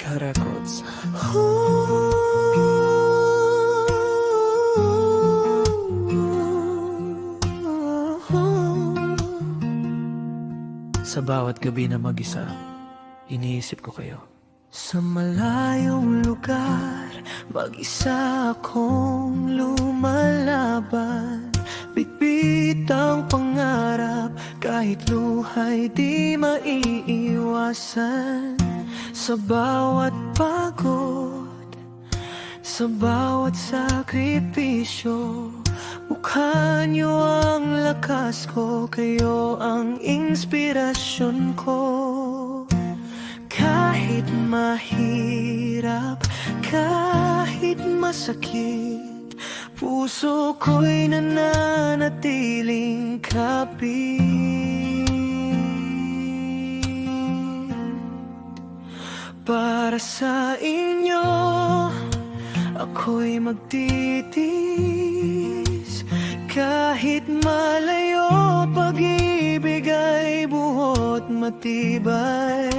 Likha Records. Sa bawat gabi na mag-isa, iniisip ko kayo. Sa malayong lugar, mag-isa akong lumalaban. Bitbit ang pangarap, kahit luhay di maiiwasan. Sa bawat pagod, sa bawat sakripisyo, mukha niyo ang lakas ko, kayo ang inspirasyon ko. Kahit mahirap, kahit masakit, puso ko'y nananatiling kapit. Para sa inyo, ako'y magtitiis. Kahit malayo, pag-ibig ay buhot matibay.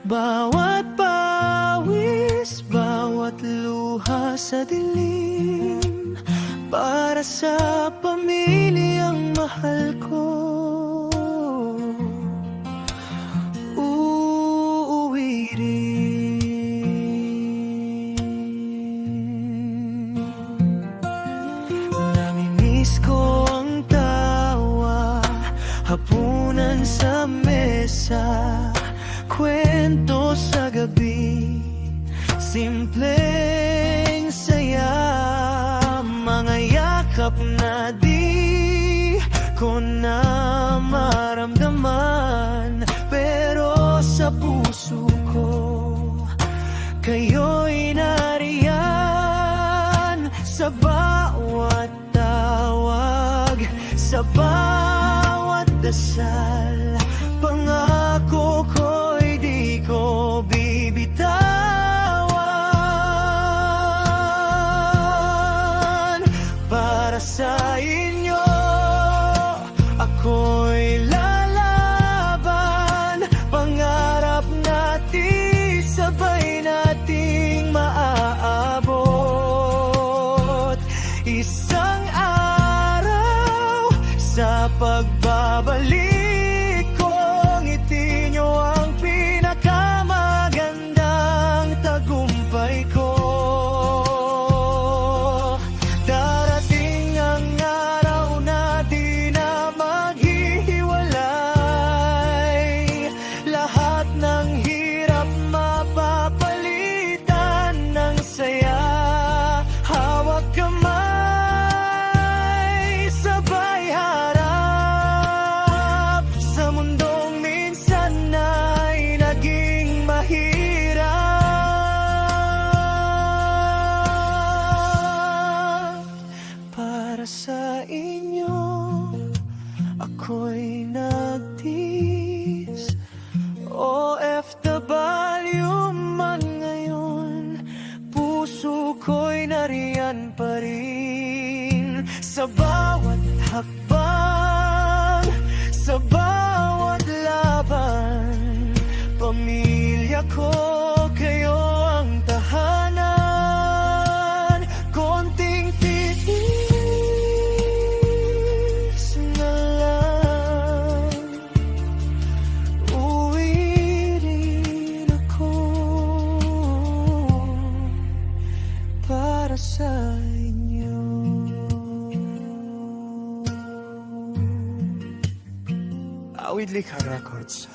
Bawat pawis, bawat luha sa dilim, para sa pamilyang mahal ko. Uuwi rin. Namimiss ko ang tawa, hapunan sa mesa, kwento sa gabi, simpleng saya, mga yakap na di ko na maramdaman, pero sa puso ko kayo'y nariyan. Sa bawat tawag, sa bawat dasal, pangako ko'y di ko bibitawan. Para sa inyo, ako'y lalaban. Pangarap natin, sabay nating maaabot. Isang araw sa pagbabalik ko, ngiti nyo ang pinakamagandang tagumpay ko. Darating ang araw na di na maghihiwalay. Lahat ng hirap mapapalitan ng saya. Hawak kamay, sabay harap sa mundong minsan ay naging mahirap. Para sa inyo, ako'y nagtiis. OFW man ngayon, puso ko'y nariyan pa rin. Sa bawat hakbang, sa bawat laban, pamilya ko, kayo ang tahanan. Konting tiis na lang, uwi rin ako. Para sa inyo. Awit Likha Records.